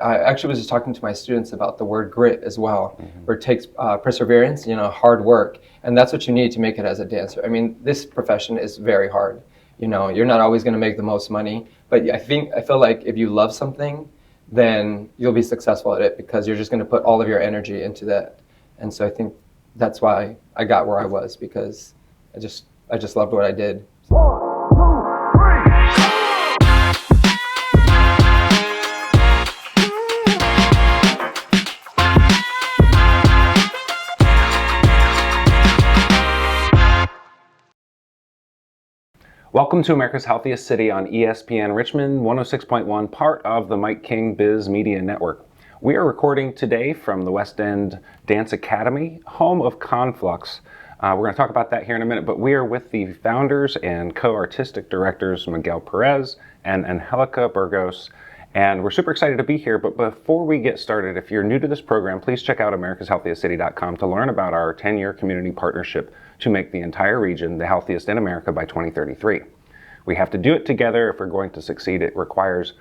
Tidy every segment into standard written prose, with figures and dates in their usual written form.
I actually was just talking to my students about the word grit as well, where it takes perseverance, hard work, and that's what you need to make it as a dancer. I mean, this profession is very hard. You're not always going to make the most money, but I feel like if you love something, then you'll be successful at it because you're just going to put all of your energy into that. And so I think that's why I got where I was, because I just loved what I did. Welcome to America's Healthiest City on ESPN Richmond 106.1, part of the Mike King Biz Media Network. We are recording today from the West End Dance Academy, home of Conflux. We're going to talk about that here in a minute, but we are with the founders and co-artistic directors, Miguel Perez and Angelica Burgos, and we're super excited to be here. But before we get started, if you're new to this program, please check out americashealthiestcity.com to learn about our 10-year community partnership to make the entire region the healthiest in America by 2033. We have to do it together if we're going to succeed. It requires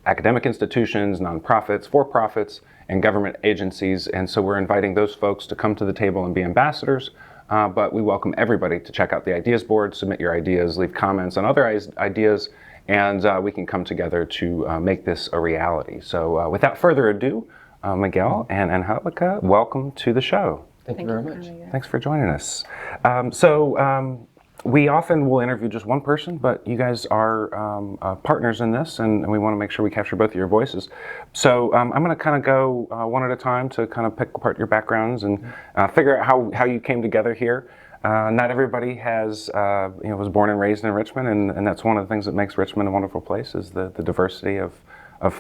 academic institutions, nonprofits, for-profits, and government agencies, and so we're inviting those folks to come to the table and be ambassadors, but we welcome everybody to check out the ideas board, submit your ideas, leave comments on other ideas, and we can come together to make this a reality. So without further ado, Miguel and Angelica, welcome to the show. Thank you very much. Thanks for joining us. We often will interview just one person, but you guys are partners in this, and we want to make sure we capture both of your voices. So I'm going to kind of go one at a time to kind of pick apart your backgrounds and figure out how you came together here. Not everybody was born and raised in Richmond, and that's one of the things that makes Richmond a wonderful place is the diversity of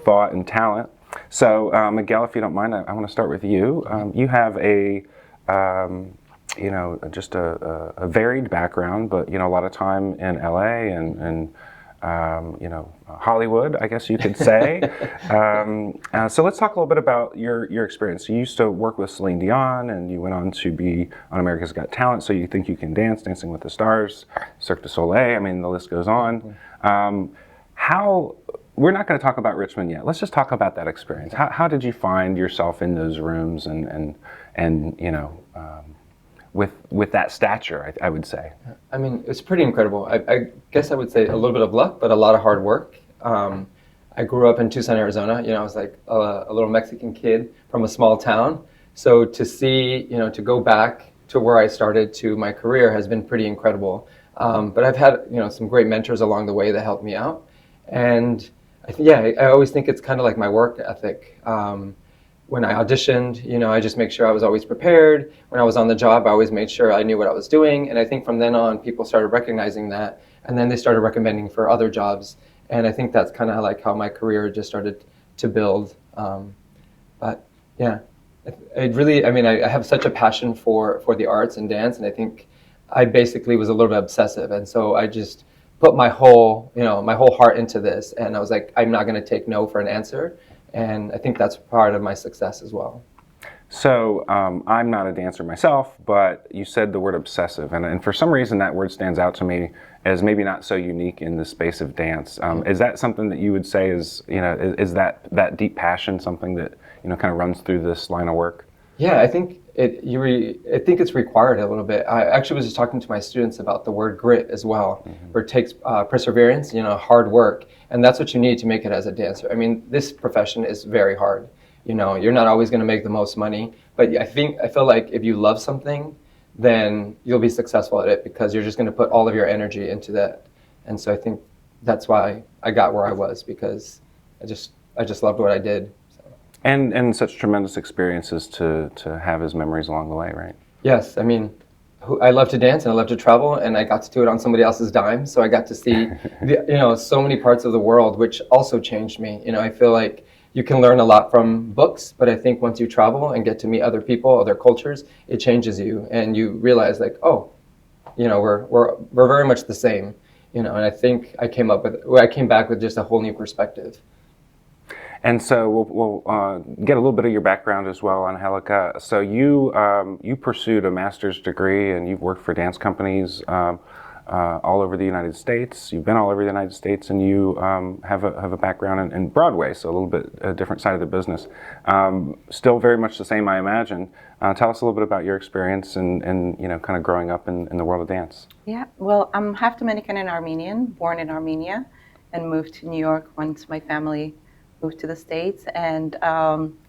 thought and talent. So Miguel, if you don't mind, I want to start with you. You have just a varied background, but a lot of time in LA and Hollywood, I guess you could say. So let's talk a little bit about your experience. You used to work with Celine Dion, and you went on to be on America's Got Talent. So You Think You Can Dance, Dancing with the Stars, Cirque du Soleil. I mean, the list goes on. We're not going to talk about Richmond yet. Let's just talk about that experience. How did you find yourself in those rooms and with that stature, I would say? I mean, it's pretty incredible. I guess I would say a little bit of luck, but a lot of hard work. I grew up in Tucson, Arizona. I was like a little Mexican kid from a small town. So to see, to go back to where I started to my career has been pretty incredible. But I've had, some great mentors along the way that helped me out. And I always think it's kind of like my work ethic. When I auditioned, I just make sure I was always prepared. When I was on the job, I always made sure I knew what I was doing. And I think from then on, people started recognizing that. And then they started recommending for other jobs. And I think that's kind of like how my career just started to build. But yeah, I have such a passion for the arts and dance. And I think I basically was a little bit obsessive. And so I just put my whole heart into this. And I was like, I'm not going to take no for an answer. And I think that's part of my success as well. So I'm not a dancer myself, but you said the word obsessive, and for some reason that word stands out to me as maybe not so unique in the space of dance. Is that something that you would say is that deep passion something that kind of runs through this line of work? Yeah, I think I think it's required a little bit. I actually was just talking to my students about the word grit as well, where it takes perseverance, hard work, and that's what you need to make it as a dancer. I mean, this profession is very hard. You're not always going to make the most money, but I feel like if you love something, then you'll be successful at it because you're just going to put all of your energy into that. And so I think that's why I got where I was, because I just loved what I did. And such tremendous experiences to have as memories along the way, right? Yes, I mean, I love to dance and I love to travel, and I got to do it on somebody else's dime. So I got to see, so many parts of the world, which also changed me. I feel like you can learn a lot from books, but I think once you travel and get to meet other people, other cultures, it changes you, and you realize like, oh, we're very much the same. And I think I came back with just a whole new perspective. And so we'll get a little bit of your background as well, Angelica. So you pursued a master's degree and you've worked for dance companies all over the United States. You've been all over the United States, and you have a background in Broadway, so a little bit a different side of the business. Still very much the same, I imagine. Tell us a little bit about your experience and kind of growing up in the world of dance. Yeah, well, I'm half Dominican and Armenian, born in Armenia, and moved to New York once my family moved to the States. And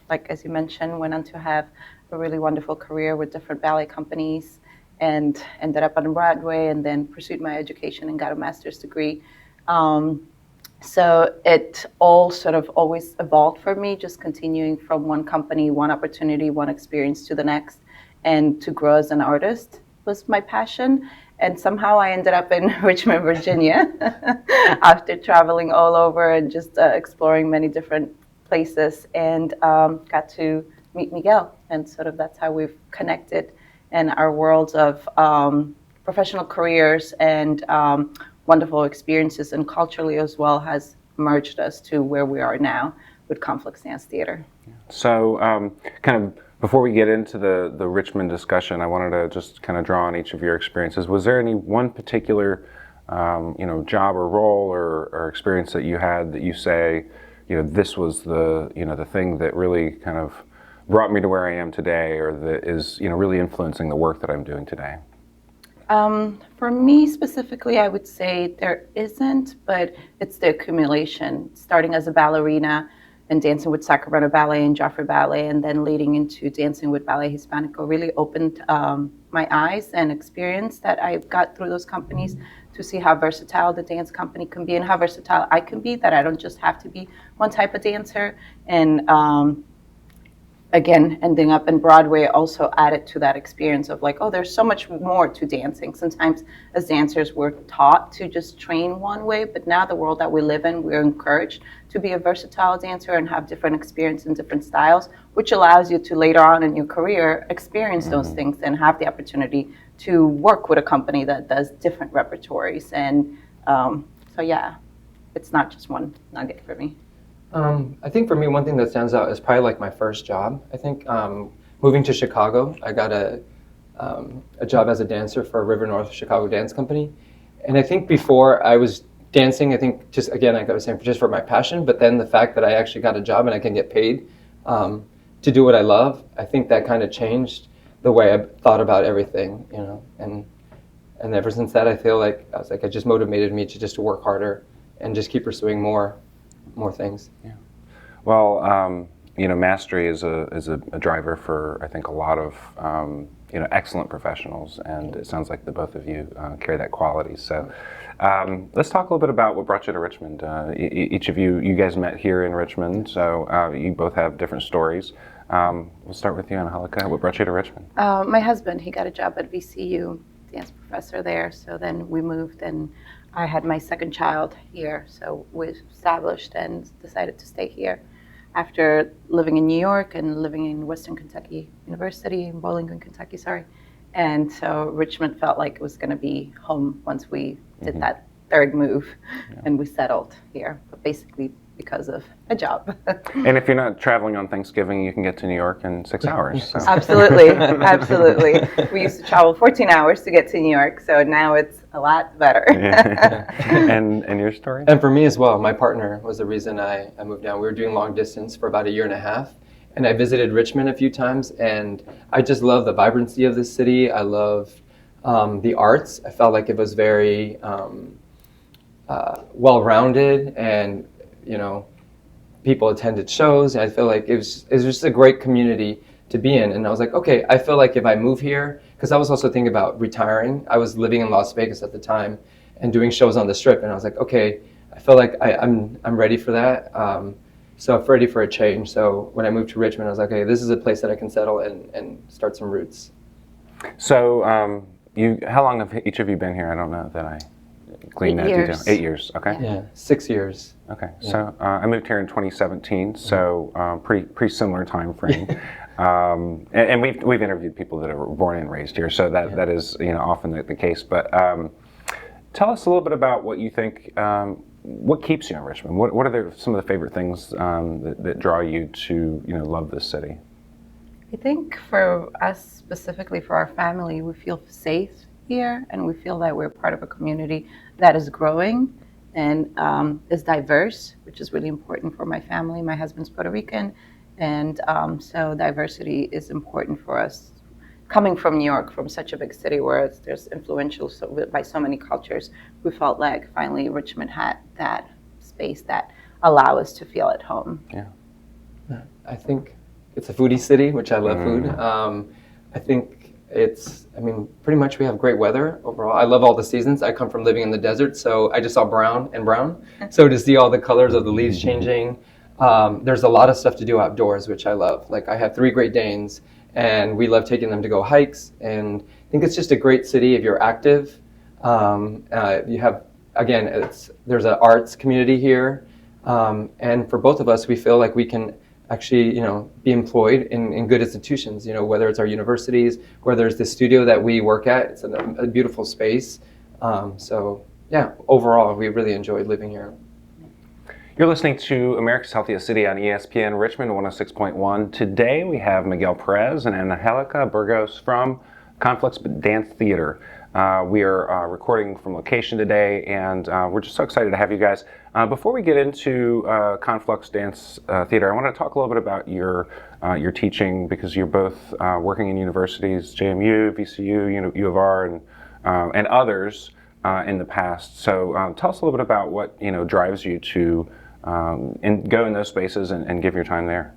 like as you mentioned, went on to have a really wonderful career with different ballet companies, and ended up on Broadway, and then pursued my education and got a master's degree. So it all sort of always evolved for me, just continuing from one company, one opportunity, one experience to the next, and to grow as an artist was my passion. And somehow I ended up in Richmond, Virginia, after traveling all over and just exploring many different places, and got to meet Miguel. And sort of that's how we've connected, and our worlds of professional careers and wonderful experiences, and culturally as well, has merged us to where we are now with Conflicts Dance Theater. So kind of before we get into the Richmond discussion, I wanted to just kind of draw on each of your experiences. Was there any one particular job or role or experience that you had that you say, this was the thing that really kind of brought me to where I am today, or that is really influencing the work that I'm doing today? For me specifically, I would say there isn't, but it's the accumulation. Starting as a ballerina and dancing with Sacramento Ballet and Joffrey Ballet, and then leading into dancing with Ballet Hispanico, really opened my eyes and experience that I got through those companies to see how versatile the dance company can be, and how versatile I can be, that I don't just have to be one type of dancer. And again, ending up in Broadway also added to that experience of like, oh, there's so much more to dancing. Sometimes as dancers, we're taught to just train one way, but now the world that we live in, we're encouraged to be a versatile dancer and have different experience and different styles, which allows you to later on in your career experience those things and have the opportunity to work with a company that does different repertories. And so yeah, it's not just one nugget for me. I think for me, one thing that stands out is probably like my first job. I think moving to Chicago, I got a job as a dancer for River North Chicago Dance Company. And I think before I was dancing, I think just, again, like I was saying, just for my passion, but then the fact that I actually got a job and I can get paid to do what I love, I think that kind of changed the way I thought about everything, and ever since that, I feel like, it just motivated me to just to work harder and just keep pursuing more things. Yeah. Well, mastery is a driver for, I think, a lot of excellent professionals, and it sounds like the both of you carry that quality. So let's talk a little bit about what brought you to Richmond. Each of you guys met here in Richmond, so you both have different stories. We'll start with you, Angelica. What brought you to Richmond? My husband, he got a job at VCU, dance professor there, so then we moved, and I had my second child here, so we established and decided to stay here after living in New York and living in Western Kentucky University, in Bowling Green, Kentucky, sorry. And so Richmond felt like it was going to be home once we did that third move, and we settled here, but basically because of a job. And if you're not traveling on Thanksgiving, you can get to New York in 6 hours. So. Absolutely, absolutely. We used to travel 14 hours to get to New York, so now it's a lot better. And your story? And for me as well, my partner was the reason I moved down. We were doing long distance for about 1.5 years, and I visited Richmond a few times, and I just love the vibrancy of the city. I love the arts. I felt like it was very well-rounded, and people attended shows. I feel like it was just a great community to be in. And I was like, okay, I feel like if I move here, because I was also thinking about retiring. I was living in Las Vegas at the time and doing shows on the Strip. And I was like, okay, I feel like I'm ready for that. So I'm ready for a change. So when I moved to Richmond, I was like, okay, this is a place that I can settle and start some roots. So how long have each of you been here? I don't know that I gleaned that detail. 8 years, okay. Yeah, 6 years. Okay, so I moved here in 2017, so pretty similar time frame. And we've interviewed people that are born and raised here, so that is often the case. But tell us a little bit about what you think. What keeps you in Richmond? What are some of the favorite things that draw you to love this city? I think for us, specifically for our family, we feel safe here, and we feel that we're part of a community that is growing and is diverse, which is really important for my family. My husband's Puerto Rican, and so diversity is important for us. Coming from New York, from such a big city where there's influential by so many cultures, we felt like finally Richmond had that space that allow us to feel at home. Yeah. I think it's a foodie city, which I love food. I think pretty much we have great weather overall. I love all the seasons. I come from living in the desert, so I just saw brown. So to see all the colors of the leaves changing, there's a lot of stuff to do outdoors, which I love. Like I have 3 Great Danes, and we love taking them to go hikes. And I think it's just a great city if you're active. You have, again, there's an arts community here. And for both of us, we feel like we can actually, be employed in good institutions, whether it's our universities, whether it's the studio that we work at. It's a beautiful space. So yeah, overall, we really enjoyed living here. You're listening to America's Healthiest City on ESPN Richmond 106.1. Today we have Miguel Perez and Angelica Burgos from Conflicts Dance Theater. We are recording from location today, and we're just so excited to have you guys. Before we get into Conflux Dance Theater, I want to talk a little bit about your teaching, because you're both working in universities, JMU, VCU, U of R, and others in the past. So tell us a little bit about what drives you to go in those spaces and give your time there.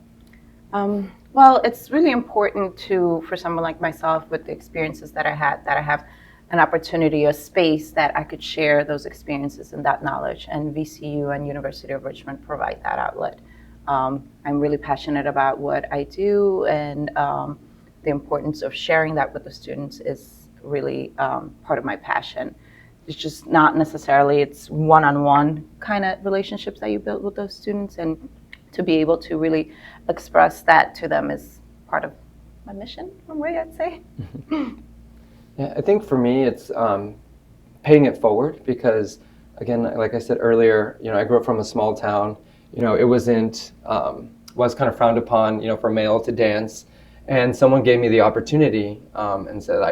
Well, it's really important for someone like myself with the experiences that I have an opportunity, a space that I could share those experiences and that knowledge. And VCU and University of Richmond provide that outlet. I'm really passionate about what I do, and the importance of sharing that with the students is really part of my passion. It's just not necessarily, it's one-on-one kind of relationships that you build with those students, and to be able to really express that to them is part of my mission, one way I'd say. Yeah, I think for me, it's paying it forward, because, again, like I said earlier, I grew up from a small town. It was kind of frowned upon, for a male to dance, and someone gave me the opportunity and said,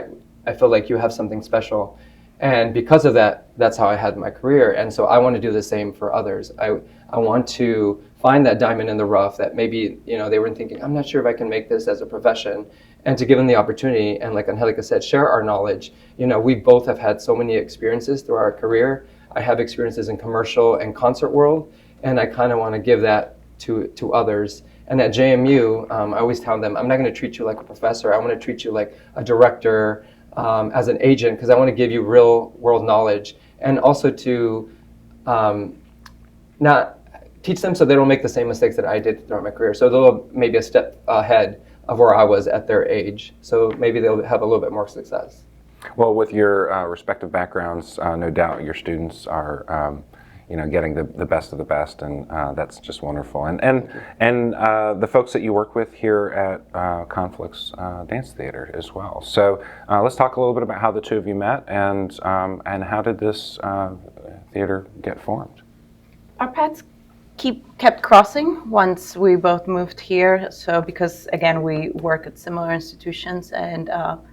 I feel like you have something special. And because of that, that's how I had my career. And so I want to do the same for others. I want to find that diamond in the rough that maybe, they were thinking, I'm not sure if I can make this as a profession. And to give them the opportunity, and like Angelica said, share our knowledge. We both have had so many experiences through our career. I have experiences in commercial and concert world, and I kind of want to give that to others. And at JMU, I always tell them, I'm not going to treat you like a professor. I want to treat you like a director, as an agent, because I want to give you real world knowledge, and also to not teach them so they don't make the same mistakes that I did throughout my career. So they'll maybe a step ahead of where I was at their age. So maybe they'll have a little bit more success. Well, with your respective backgrounds, no doubt your students are getting the best of the best, and that's just wonderful. And the folks that you work with here at Conflicts Dance Theater as well. So let's talk a little bit about how the two of you met, and how did this theater get formed? Our paths kept crossing once we both moved here. So because, again, we work at similar institutions, and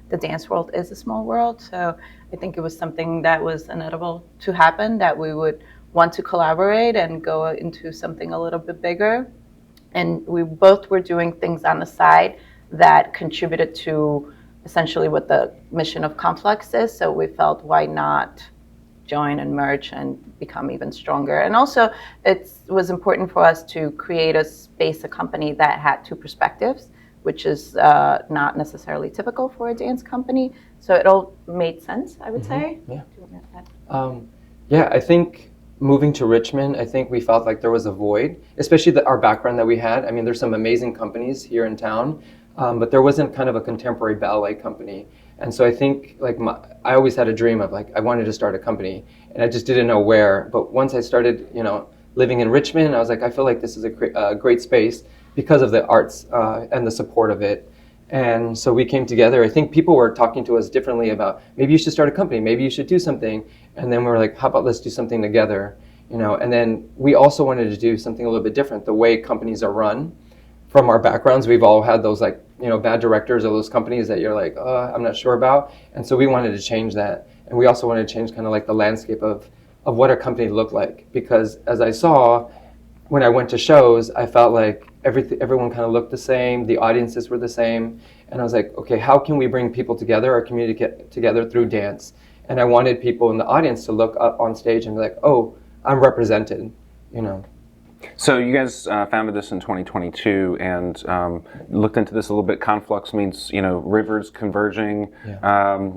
the dance world is a small world. So I think it was something that was inevitable to happen, that we would want to collaborate and go into something a little bit bigger. And we both were doing things on the side that contributed to essentially what the mission of Conflux is. So we felt, why not join and merge and become even stronger? And also, it was important for us to create a space, a company that had 2 perspectives, which is not necessarily typical for a dance company. So it all made sense, I would say. Yeah, I think moving to Richmond, I think we felt like there was a void, especially our background that we had. I mean, there's some amazing companies here in town, but there wasn't kind of a contemporary ballet company. And so I think, I always had a dream of, I wanted to start a company, and I just didn't know where. But once I started, living in Richmond, I was like, I feel like this is a great space because of the arts and the support of it. And so we came together. I think people were talking to us differently about, maybe you should start a company, maybe you should do something. And then we were like, how about let's do something together? And then we also wanted to do something a little bit different, the way companies are run. From our backgrounds, we've all had those bad directors or those companies that you're like, I'm not sure about. And so we wanted to change that. And we also wanted to change kind of like the landscape of what a company looked like. Because as I saw, when I went to shows, I felt like everyone kind of looked the same, the audiences were the same. And I was like, okay, how can we bring people together, our community together through dance? And I wanted people in the audience to look up on stage and be like, oh, I'm represented, So you guys founded this in 2022 and looked into this a little bit. Conflux means, rivers converging. Yeah.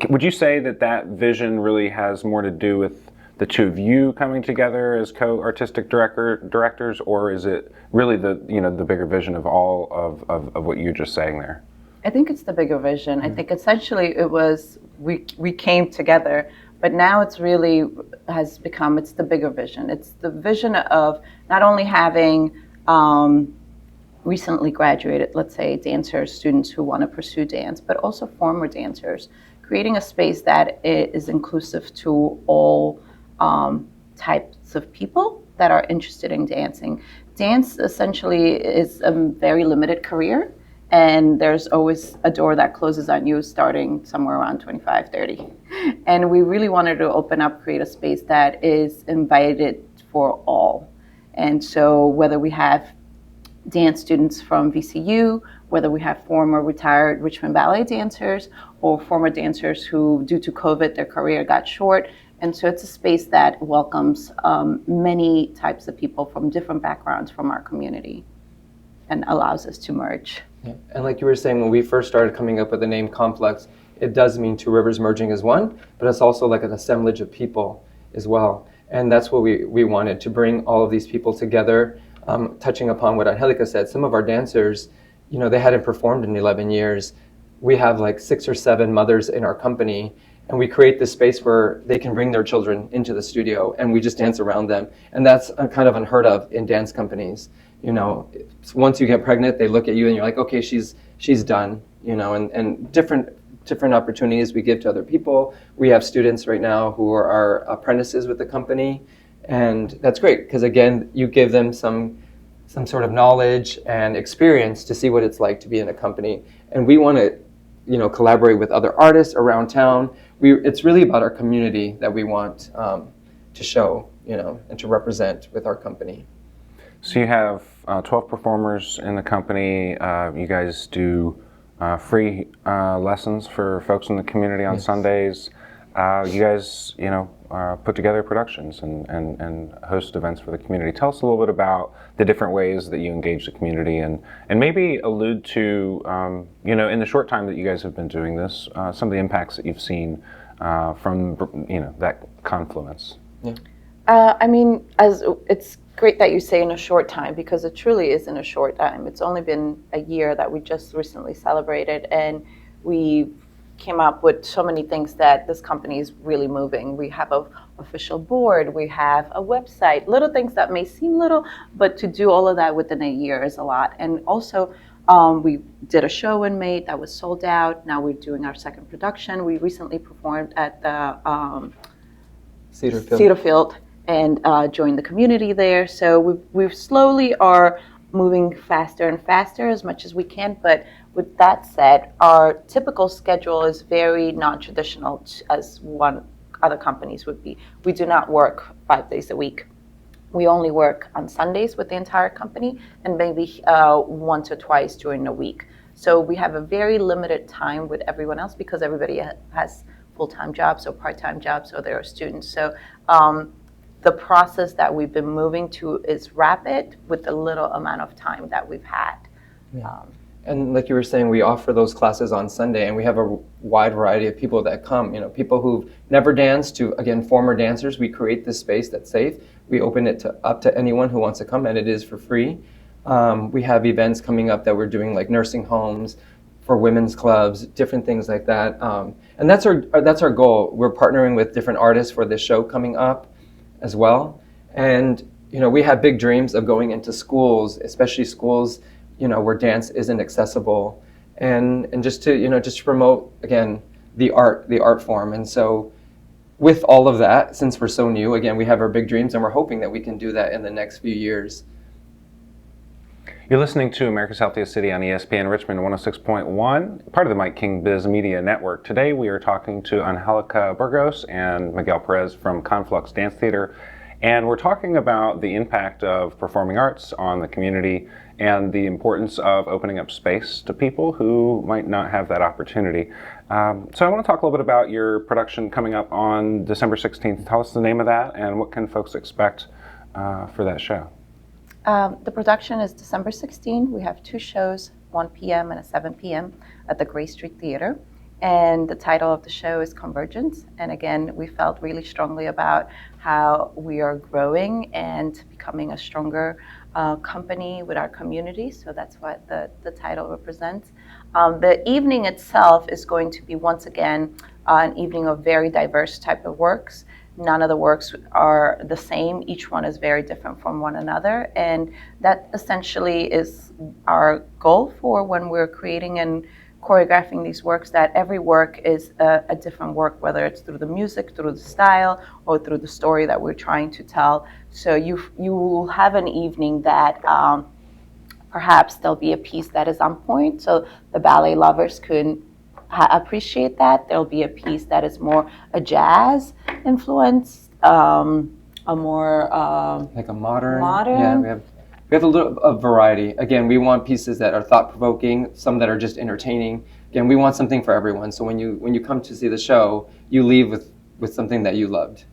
Would you say that vision really has more to do with the two of you coming together as co-artistic directors, or is it really the bigger vision of all of what you're just saying there? I think it's the bigger vision. I think essentially it was we came together, but now it's really it's the bigger vision. It's the vision of not only having recently graduated, let's say, dancers, students who want to pursue dance, but also former dancers, creating a space that is inclusive to all types of people that are interested in dancing. Dance essentially is a very limited career, and there's always a door that closes on you starting somewhere around 25, 30. And we really wanted to create a space that is invited for all. And so whether we have dance students from VCU, whether we have former retired Richmond ballet dancers or former dancers who, due to COVID, their career got short. And so it's a space that welcomes many types of people from different backgrounds from our community and allows us to merge. Yeah. And like you were saying, when we first started coming up with the name Complex, it does mean two rivers merging as one, but it's also like an assemblage of people as well. And that's what we wanted, to bring all of these people together, touching upon what Angelica said. Some of our dancers, they hadn't performed in 11 years. We have like 6 or 7 mothers in our company, and we create this space where they can bring their children into the studio and we just dance around them. And that's kind of unheard of in dance companies. Once you get pregnant, they look at you and you're like, okay, she's done, and different opportunities we give to other people. We have students right now who are our apprentices with the company, and that's great because, again, you give them some sort of knowledge and experience to see what it's like to be in a company. And we want to collaborate with other artists around town. It's really about our community that we want to show, and to represent with our company. So you have 12 performers in the company. You guys do free lessons for folks in the community on Sundays. You guys, put together productions and host events for the community. Tell us a little bit about the different ways that you engage the community, and maybe allude to, in the short time that you guys have been doing this, some of the impacts that you've seen from, that confluence. Yeah. As it's great that you say in a short time, because it truly is in a short time. It's only been a year that we just recently celebrated, and we came up with so many things that this company is really moving. We have an official board, we have a website, little things that may seem little, but to do all of that within a year is a lot. And also, we did a show in May that was sold out. Now we're doing our second production. We recently performed at the Cedar Field and joined the community there. So we slowly are moving faster and faster as much as we can. But with that said, our typical schedule is very non-traditional as other companies would be. We do not work 5 days a week. We only work on Sundays with the entire company, and maybe once or twice during the week. So we have a very limited time with everyone else because everybody has full-time jobs or part-time jobs, or they're students. So the process that we've been moving to is rapid with the little amount of time that we've had. Yeah. And like you were saying, we offer those classes on Sunday, and we have a wide variety of people that come, people who've never danced to, again, former dancers. We create this space that's safe. We open it up to anyone who wants to come, and it is for free. We have events coming up that we're doing, like nursing homes, for women's clubs, different things like that. And that's our goal. We're partnering with different artists for this show coming up as well. And, we have big dreams of going into schools, especially schools where dance isn't accessible, and just to promote, again, the art form. And so with all of that, since we're so new, again, we have our big dreams, and we're hoping that we can do that in the next few years. You're listening to America's Healthiest City on ESPN Richmond 106.1, part of the Mike King Biz Media Network. Today we are talking to Angelica Burgos and Miguel Perez from Conflux Dance Theater, and we're talking about the impact of performing arts on the community and the importance of opening up space to people who might not have that opportunity. So I want to talk a little bit about your production coming up on December 16th. Tell us the name of that and what can folks expect for that show. The production is December 16th. We have two shows, 1 p.m. and a 7 p.m. at the Gray Street Theater. And the title of the show is Convergence. And again, we felt really strongly about how we are growing and becoming a stronger company with our community. So that's what the title represents. The evening itself is going to be, once again, an evening of very diverse type of works. None of the works are the same. Each one is very different from one another. And that essentially is our goal for when we're creating and choreographing these works, that every work is a different work, whether it's through the music, through the style, or through the story that we're trying to tell. So you will have an evening that perhaps there'll be a piece that is on point, so the ballet lovers could appreciate that. There'll be a piece that is more a jazz influence, a more like a modern. modern. Yeah, we have a little of variety. Again, we want pieces that are thought-provoking, some that are just entertaining. Again, we want something for everyone. So when you come to see the show, you leave with something that you loved.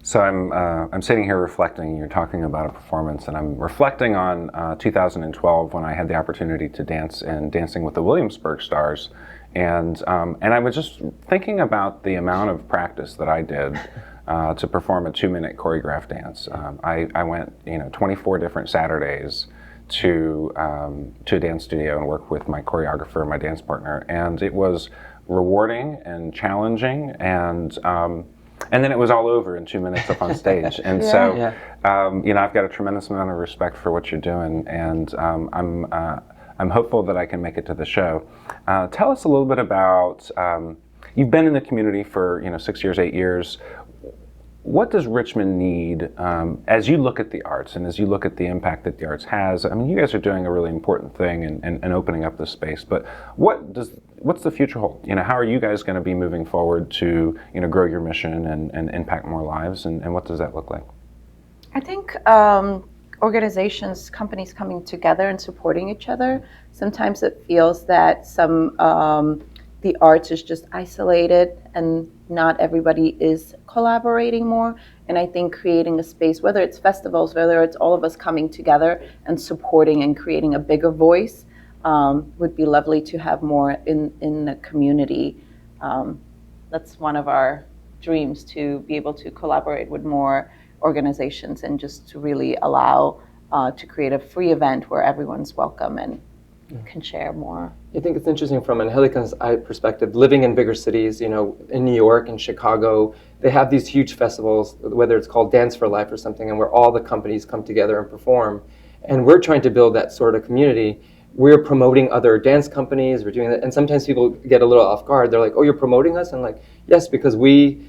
So I'm sitting here reflecting. You're talking about a performance, and I'm reflecting on 2012 when I had the opportunity to dance in Dancing with the Williamsburg Stars, and I was just thinking about the amount of practice that I did to perform a 2-minute choreographed dance. I went 24 different Saturdays to a dance studio and work with my choreographer, my dance partner, and it was rewarding and challenging and then it was all over in 2 minutes up on stage. And so, I've got a tremendous amount of respect for what you're doing, and I'm hopeful that I can make it to the show. Tell us a little bit about, you've been in the community for 6 years, 8 years. What does Richmond need as you look at the arts and as you look at the impact that the arts has? I mean, you guys are doing a really important thing and opening up this space, but what's the future hold? How are you guys going to be moving forward to grow your mission and impact more lives, and what does that look like? I think organizations, companies coming together and supporting each other. Sometimes it feels that the arts is just isolated and not everybody is collaborating more. And I think creating a space, whether it's festivals, whether it's all of us coming together and supporting and creating a bigger voice, would be lovely to have more in the community. That's one of our dreams, to be able to collaborate with more organizations and just to really allow to create a free event where everyone's welcome and can share more. I think it's interesting from Angelica's perspective, living in bigger cities, in New York and Chicago, they have these huge festivals, whether it's called Dance for Life or something, and where all the companies come together and perform. And we're trying to build that sort of community. We're promoting other dance companies, we're doing that, and sometimes people get a little off guard. They're like, oh, you're promoting us? And like, yes, because we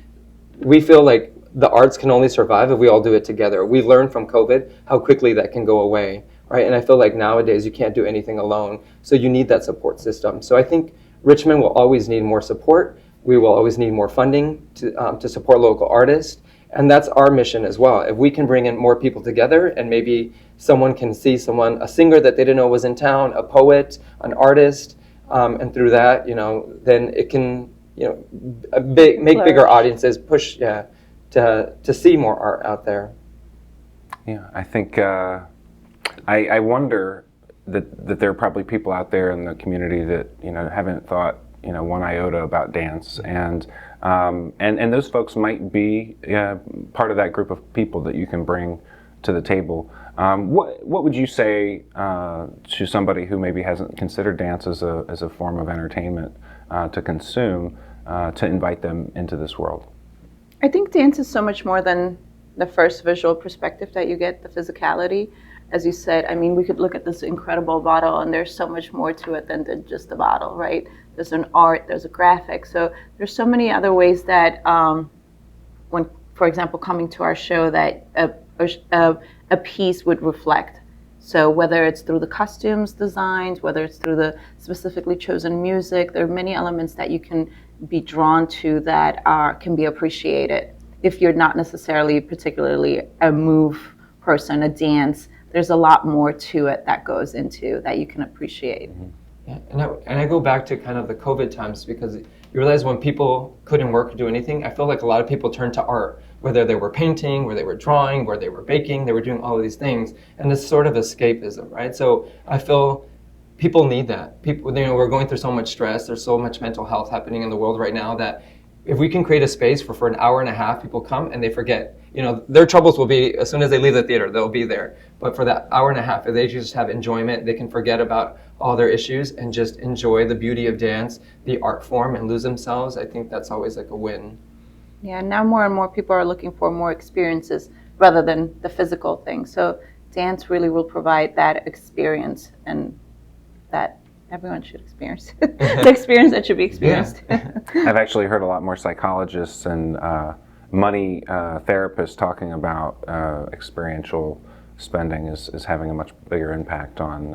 feel like the arts can only survive if we all do it together. We learned from COVID how quickly that can go away. Right? And I feel like nowadays you can't do anything alone, so you need that support system. So I think Richmond will always need more support. We will always need more funding to support local artists, and that's our mission as well. If we can bring in more people together, and maybe someone can see a singer that they didn't know was in town, a poet, an artist, and through that, then it can, make bigger audiences, push, to see more art out there. Yeah, I think. I wonder that there are probably people out there in the community that haven't thought one iota about dance, and those folks might be part of that group of people that you can bring to the table. What would you say to somebody who maybe hasn't considered dance as a form of entertainment to consume, to invite them into this world? I think dance is so much more than the first visual perspective that you get, the physicality. As you said, I mean, we could look at this incredible bottle, and there's so much more to it than just a bottle, right? There's an art, there's a graphic. So there's so many other ways that when, for example, coming to our show, that a piece would reflect. So whether it's through the costumes designs, whether it's through the specifically chosen music, there are many elements that you can be drawn to that can be appreciated. If you're not necessarily particularly a move person, a dance, there's a lot more to it that goes into that you can appreciate. Yeah, and I go back to kind of the COVID times, because you realize when people couldn't work or do anything, I feel like a lot of people turned to art, whether they were painting, where they were drawing, where they were baking, they were doing all of these things, and this sort of escapism, right? So I feel people need that. People, we're going through so much stress. There's so much mental health happening in the world right now that if we can create a space for an hour and a half, people come and they forget. Their troubles will be, as soon as they leave the theater, they'll be there. But for that hour and a half, if they just have enjoyment, they can forget about all their issues and just enjoy the beauty of dance, the art form, and lose themselves. I think that's always like a win. Yeah, now more and more people are looking for more experiences rather than the physical thing. So dance really will provide that experience, and that everyone should experience. The experience that should be experienced. Yeah. I've actually heard a lot more psychologists and money therapists talking about experiential spending is having a much bigger impact on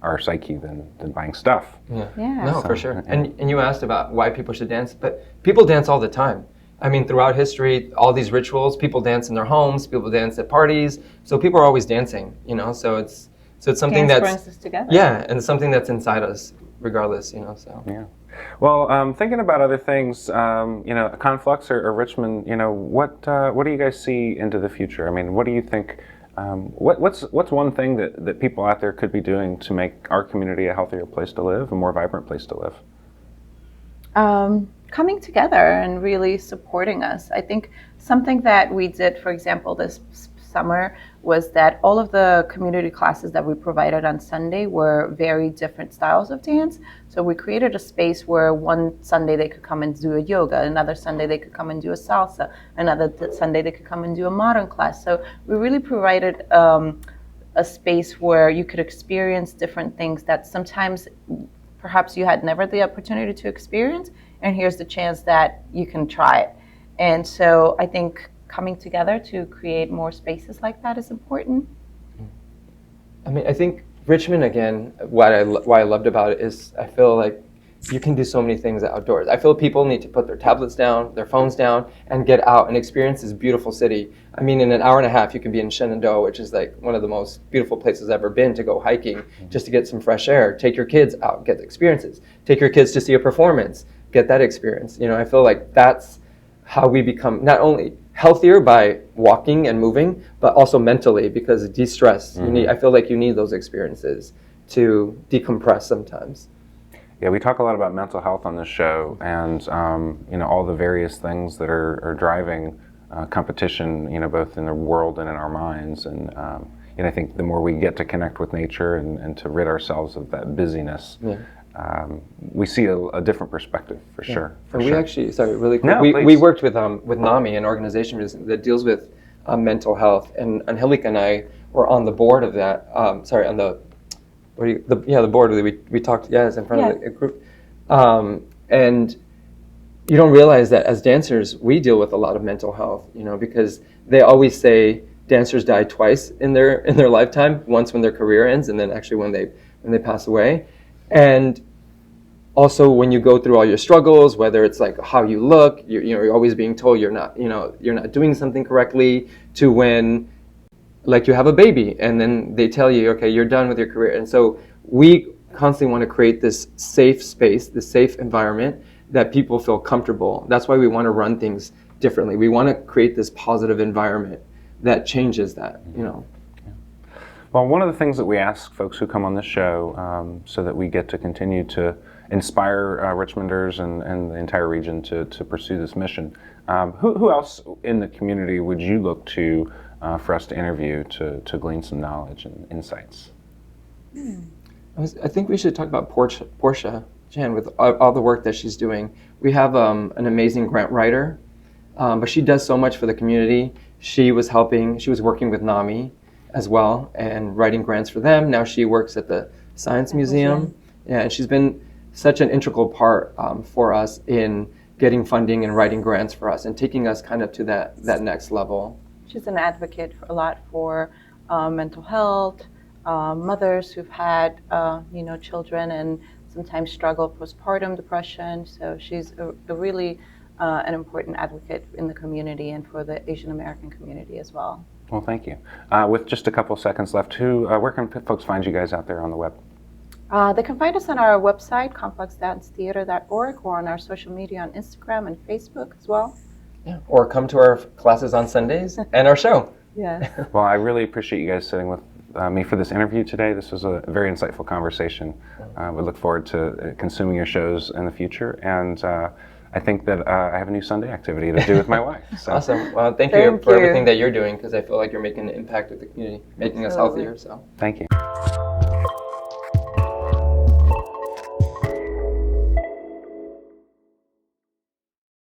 our psyche than buying stuff. Yeah. No, for sure. And you asked about why people should dance, but people dance all the time. I mean, throughout history, all these rituals, people dance in their homes, people dance at parties, so people are always dancing, so it's something Dance that's brings us together. Yeah, and it's something that's inside us regardless, so. Yeah. Well, thinking about other things, Conflux or Richmond, what do you guys see into the future? I mean, what do you think? What's one thing that people out there could be doing to make our community a healthier place to live, a more vibrant place to live? Coming together and really supporting us. I think something that we did, for example, this summer, was that all of the community classes that we provided on Sunday were very different styles of dance. So we created a space where one Sunday they could come and do a yoga, another Sunday they could come and do a salsa, another Sunday they could come and do a modern class. So we really provided a space where you could experience different things that sometimes perhaps you had never the opportunity to experience, and here's the chance that you can try it. And so I think coming together to create more spaces like that is important. I mean, I think Richmond, again, what I loved about it is I feel like you can do so many things outdoors. I feel people need to put their tablets down, their phones down, and get out and experience this beautiful city. I mean, in an hour and a half, you can be in Shenandoah, which is like one of the most beautiful places I've ever been to go hiking, just to get some fresh air. Take your kids out, get the experiences. Take your kids to see a performance, get that experience. I feel like that's how we become not only healthier by walking and moving, but also mentally, because de-stress. I feel like you need those experiences to decompress sometimes. Yeah, we talk a lot about mental health on this show, and all the various things that are driving competition, both in the world and in our minds. And I think the more we get to connect with nature and to rid ourselves of that busyness, we see a different perspective for sure. And we actually, sorry, really quick. No, we worked with NAMI, an organization that deals with mental health, and Angelica and I were on the board of that. The board that we talked, in front of a group. And you don't realize that as dancers, we deal with a lot of mental health, because they always say dancers die twice in their lifetime, once when their career ends, and then actually when they pass away. And also when you go through all your struggles, whether it's like how you look, you're always being told you're not doing something correctly, to when like you have a baby and then they tell you, okay, you're done with your career. And so we constantly want to create this safe space, this safe environment that people feel comfortable. That's why we want to run things differently. We want to create this positive environment that changes that, Well, one of the things that we ask folks who come on this show, so that we get to continue to inspire Richmonders and the entire region to pursue this mission, who else in the community would you look to for us to interview to glean some knowledge and insights? I think we should talk about Portia Jan with all the work that she's doing. We have an amazing grant writer, but she does so much for the community. She was working with NAMI as well and writing grants for them. Now she works at the Science Museum. Yeah, and she's been such an integral part for us in getting funding and writing grants for us and taking us kind of to that next level. She's an advocate for a lot for mental health, mothers who've had, children and sometimes struggle postpartum depression. So she's a really an important advocate in the community and for the Asian American community as well. Well, thank you. With just a couple seconds left, where can folks find you guys out there on the web? They can find us on our website, complexdancetheater.org, or on our social media on Instagram and Facebook as well. Yeah. Or come to our classes on Sundays and our show. Yeah. Well, I really appreciate you guys sitting with me for this interview today. This was a very insightful conversation. We look forward to consuming your shows in the future, and I think that I have a new Sunday activity to do with my wife. So. Awesome. Well, thank you for everything that you're doing, because I feel like you're making an impact with the community, making us healthier. So thank you.